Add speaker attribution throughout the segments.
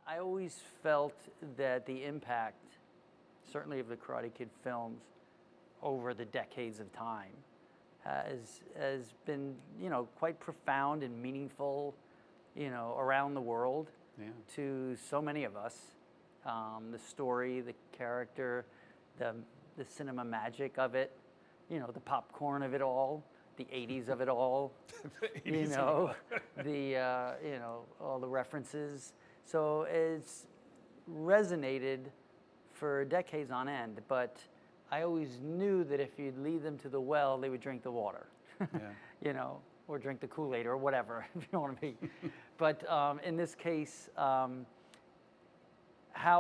Speaker 1: I always felt that the impact, certainly of the Karate Kid films, over the decades of time, has been, quite profound and meaningful, around the world to so many of us. The story, the character, the cinema magic of it, the popcorn of it all, the 80s of it all, all the references. So it's resonated for decades on end, but I always knew that if you'd lead them to the well, they would drink the water, or drink the Kool-Aid or whatever, if you want to be. But in this case, how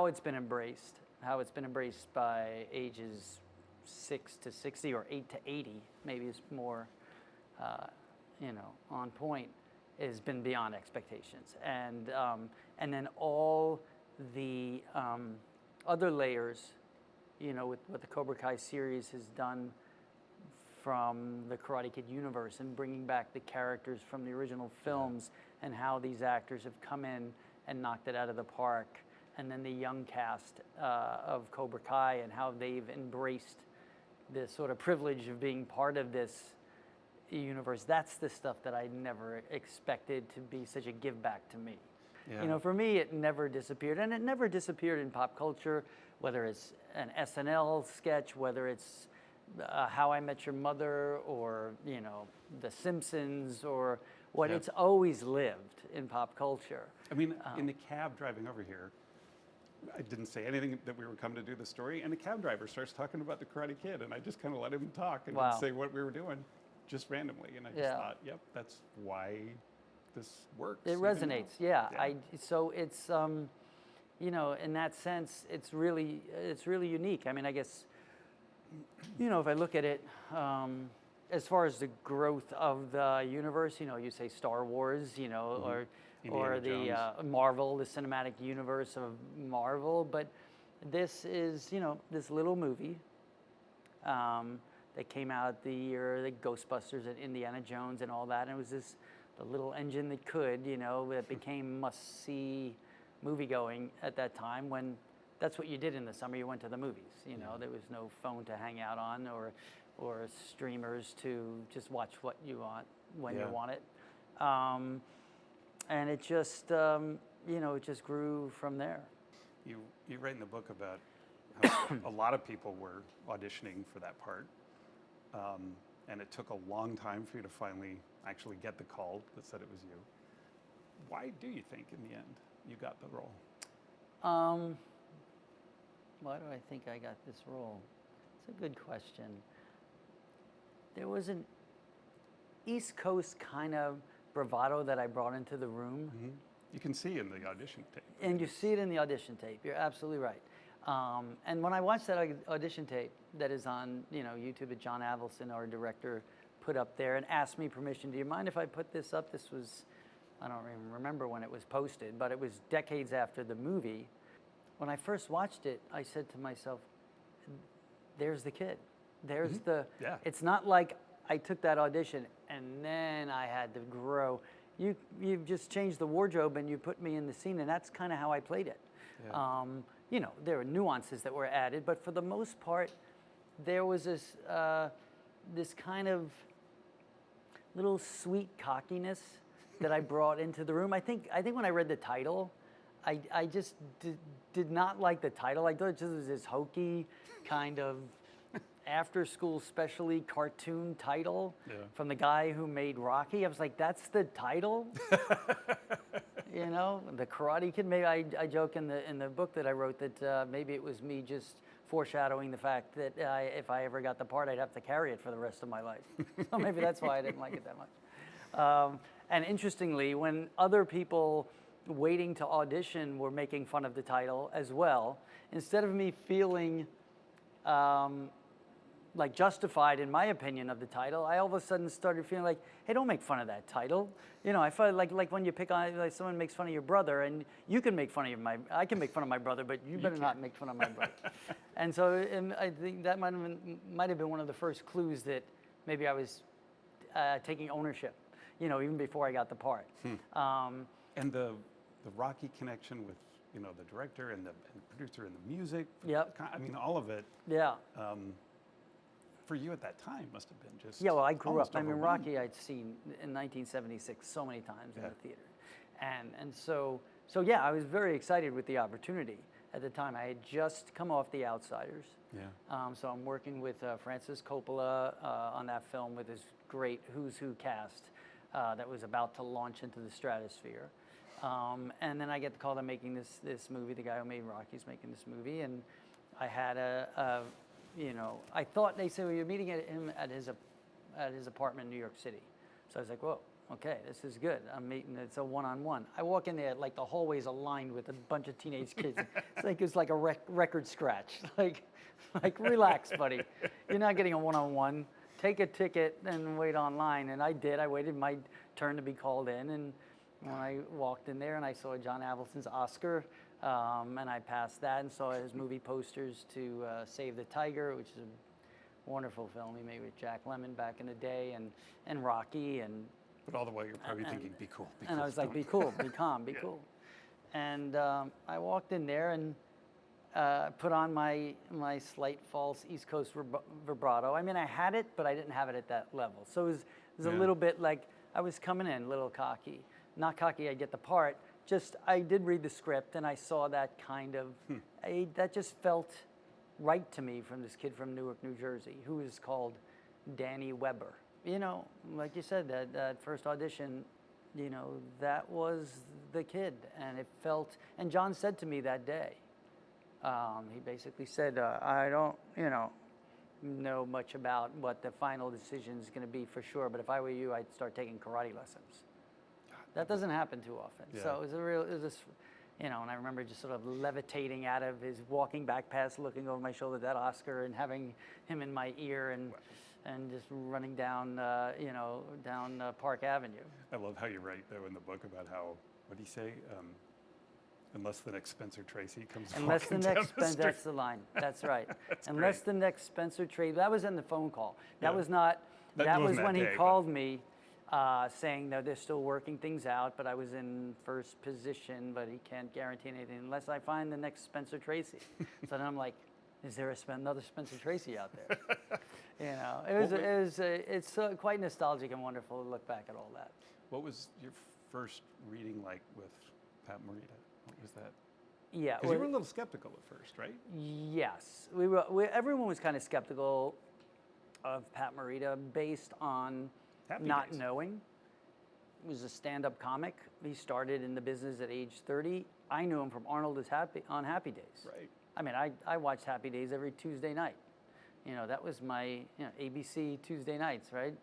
Speaker 1: it's been embraced by ages 6 to 60 or 8 to 80, maybe is more, on point, has been beyond expectations. And then all the other layers, with what the Cobra Kai series has done from the Karate Kid universe and bringing back the characters from the original films and how these actors have come in and knocked it out of the park. And then the young cast of Cobra Kai and how they've embraced this sort of privilege of being part of this universe. That's the stuff that I never expected to be such a give back to me. Yeah. For me, it never disappeared, and it never disappeared in pop culture, whether it's an SNL sketch, whether it's How I Met Your Mother, or The Simpsons, or what. It's always lived in pop culture.
Speaker 2: I mean, in the cab driving over here, I didn't say anything that we were coming to do the story, and the cab driver starts talking about the Karate Kid, and I just kind of let him talk and didn't say what we were doing, just randomly, and I just thought, yep, that's why this works.
Speaker 1: It resonates, so it's, in that sense, it's really unique. I mean, I guess, if I look at it, as far as the growth of the universe, you say Star Wars, or the Marvel, the cinematic universe of Marvel, but this is, this little movie that came out the year, the Ghostbusters and Indiana Jones and all that, and it was the little engine that could, that became must-see movie-going at that time, when that's what you did in the summer. You went to the movies, there was no phone to hang out on or streamers to just watch what you want when you want it. And it just, it just grew from there.
Speaker 2: You write in the book about how a lot of people were auditioning for that part, and it took a long time for you to finally actually get the call that said it was you. Why do you think, in the end, you got the role?
Speaker 1: Why do I think I got this role? It's a good question. There was an East Coast kind of bravado that I brought into the room.
Speaker 2: Mm-hmm. You can see in the audition tape.
Speaker 1: And you see it in the audition tape. You're absolutely right. And when I watched that audition tape that is on YouTube, that John Avildsen, our director, put up there and asked me permission, do you mind if I put this up? This was, I don't even remember when it was posted, but it was decades after the movie. When I first watched it, I said to myself, there's the kid. There's it's not like I took that audition and then I had to grow. You've just changed the wardrobe and you put me in the scene, and that's kind of how I played it. Yeah. There were nuances that were added, but for the most part, there was this this kind of little sweet cockiness that I brought into the room. I think when I read the title, I just did not like the title. I thought it just was this hokey kind of after-school specialty cartoon title from the guy who made Rocky. I was like, that's the title? The Karate Kid. Maybe I joke in the book that I wrote that maybe it was me just foreshadowing the fact that if I ever got the part, I'd have to carry it for the rest of my life. So maybe that's why I didn't like it that much. And interestingly, when other people waiting to audition were making fun of the title as well, instead of me feeling like justified in my opinion of the title, I all of a sudden started feeling like, hey, don't make fun of that title. I felt like when you pick on, like someone makes fun of your brother, and you can make fun of I can make fun of my brother, but you better not make fun of my brother. And so I think that might have been one of the first clues that maybe I was taking ownership, even before I got the part.
Speaker 2: And the Rocky connection with the director and the producer and the music.
Speaker 1: Yep.
Speaker 2: I mean, all of it.
Speaker 1: Yeah.
Speaker 2: For you at that time must have been just.
Speaker 1: Yeah, well, I grew up.
Speaker 2: almost
Speaker 1: I mean,
Speaker 2: overwhelming.
Speaker 1: Rocky I'd seen in 1976 so many times in
Speaker 2: Yeah.
Speaker 1: the theater, and so yeah, I was very excited with the opportunity at the time. I had just come off The Outsiders.
Speaker 2: Yeah.
Speaker 1: So I'm working with Francis Coppola on that film with his great Who's Who cast that was about to launch into the stratosphere. And then I get the call, they're making this movie. The guy who made Rocky's making this movie, and I had I thought they said, well, you're meeting him at his apartment in New York City. So I was like, whoa, okay, this is good. I'm meeting, it's a one-on-one. I walk in there, like the hallway's aligned with a bunch of teenage kids. It's like a record scratch. Like relax, buddy. You're not getting a one-on-one. Take a ticket and wait online. And I did. I waited my turn to be called in. And when I walked in there and I saw John Avildsen's Oscar, and I passed that and saw his movie posters to Save the Tiger, which is a wonderful film he made with Jack Lemmon back in the day, and Rocky.
Speaker 2: But all the while you're probably thinking, be cool. Be
Speaker 1: And
Speaker 2: cool,
Speaker 1: I was like, be cool, be calm, be cool. And I walked in there and put on my slight false East Coast vibrato. I mean, I had it, but I didn't have it at that level. So it was a little bit like I was coming in a little cocky. Not cocky, I get the part. Just, I did read the script and I saw that kind of, that just felt right to me from this kid from Newark, New Jersey, who is called Danny Weber. Like you said, that first audition, that was the kid. And it felt, and John said to me that day, he basically said, I don't, know much about what the final decision is going to be for sure, but if I were you, I'd start taking karate lessons. That doesn't happen too often.
Speaker 2: Yeah.
Speaker 1: So it was this, and I remember just sort of levitating out of his, walking back past, looking over my shoulder at that Oscar and having him in my ear and just running down, down Park Avenue.
Speaker 2: I love how you write, though, in the book about how, what do you say? Unless the next Spencer Tracy comes
Speaker 1: Unless the
Speaker 2: walking down
Speaker 1: next
Speaker 2: the
Speaker 1: Spencer,
Speaker 2: street.
Speaker 1: that's the line. That's right.
Speaker 2: That's
Speaker 1: Unless
Speaker 2: great.
Speaker 1: the next Spencer Tracy, that was in the phone call. That
Speaker 2: Yeah.
Speaker 1: was not,
Speaker 2: That
Speaker 1: that was
Speaker 2: wasn't
Speaker 1: when
Speaker 2: that
Speaker 1: he
Speaker 2: day, but-
Speaker 1: called me saying that they're still working things out, but I was in first position, but he can't guarantee anything unless I find the next Spencer Tracy. So then I'm like, is there another Spencer Tracy out there? It's quite nostalgic and wonderful to look back at all that.
Speaker 2: What was your first reading like with Pat Morita? What was that?
Speaker 1: Yeah.
Speaker 2: Because you were a little skeptical at first, right?
Speaker 1: Yes, everyone was kind of skeptical of Pat Morita based on
Speaker 2: Happy
Speaker 1: not
Speaker 2: Days.
Speaker 1: knowing. He was a stand-up comic. He started in the business at age 30. I knew him from Arnold on Happy Days.
Speaker 2: Right.
Speaker 1: I mean, I watched Happy Days every Tuesday night. That was my ABC Tuesday nights, right?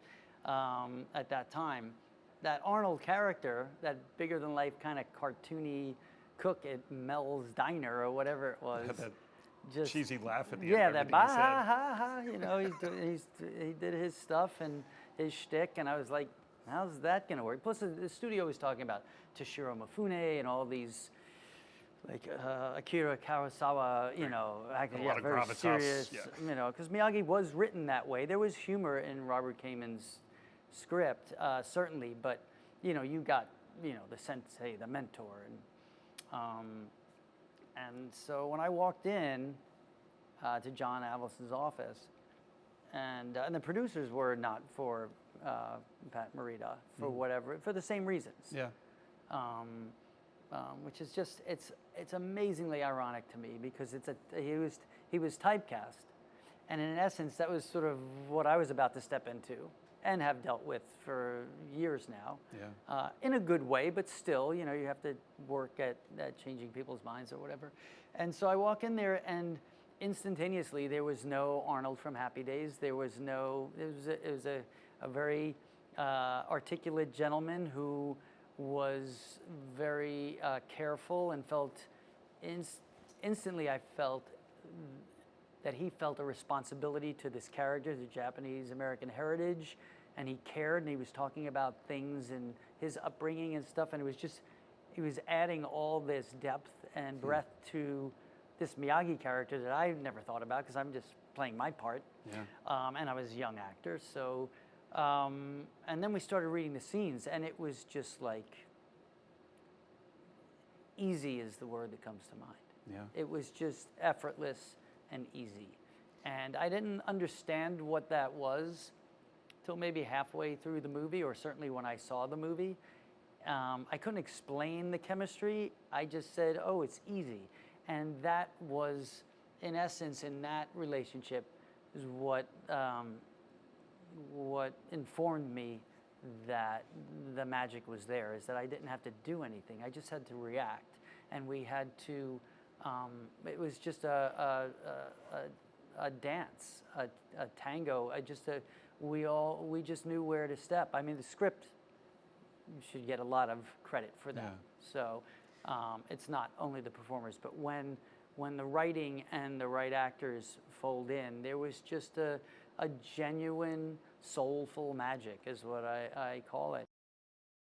Speaker 1: At that time, that Arnold character, that bigger-than-life kind of cartoony cook at Mel's Diner or whatever it was.
Speaker 2: That
Speaker 1: just
Speaker 2: cheesy laugh at the
Speaker 1: yeah,
Speaker 2: end.
Speaker 1: that
Speaker 2: of
Speaker 1: bah
Speaker 2: everything he
Speaker 1: ha
Speaker 2: said.
Speaker 1: ha ha. He did his stuff and his shtick, and I was like, how's that gonna work? Plus, the studio was talking about Toshiro Mifune and all these, like Akira Kurosawa, acting,
Speaker 2: A lot of
Speaker 1: very
Speaker 2: gravitas,
Speaker 1: serious,
Speaker 2: yeah.
Speaker 1: because Miyagi was written that way. There was humor in Robert Kamen's script, certainly, but you got the sensei, the mentor, and so when I walked in to John Avildsen's office, and the producers were not for Pat Morita for the same reasons.
Speaker 2: Yeah.
Speaker 1: Which is just it's amazingly ironic to me because he was typecast, and in essence that was sort of what I was about to step into and have dealt with for years now.
Speaker 2: Yeah.
Speaker 1: In a good way, but still, you have to work at changing people's minds or whatever. And so I walk in there, and instantaneously there was no Arnold from Happy Days. There was no. It was a very articulate gentleman who was very careful and felt instantly. I felt that he felt a responsibility to this character, the Japanese American heritage, and he cared, and he was talking about things and his upbringing and stuff, and he was adding all this depth and breadth to this Miyagi character that I never thought about because I'm just playing my part.
Speaker 2: Yeah.
Speaker 1: And I was a young actor, so, and then we started reading the scenes, and it was just like, easy is the word that comes to mind.
Speaker 2: Yeah.
Speaker 1: It was just effortless and easy. And I didn't understand what that was till maybe halfway through the movie, or certainly when I saw the movie. I couldn't explain the chemistry. I just said, oh, it's easy. And that was, in essence, in that relationship, is what informed me that the magic was there, is that I didn't have to do anything. I just had to react. And we had to, it was just a dance, a tango, we just knew where to step. I mean, the script should get a lot of credit for that.
Speaker 2: Yeah.
Speaker 1: So it's not only the performers, but when the writing and the right actors fold in, there was just a genuine, soulful magic is what I call it.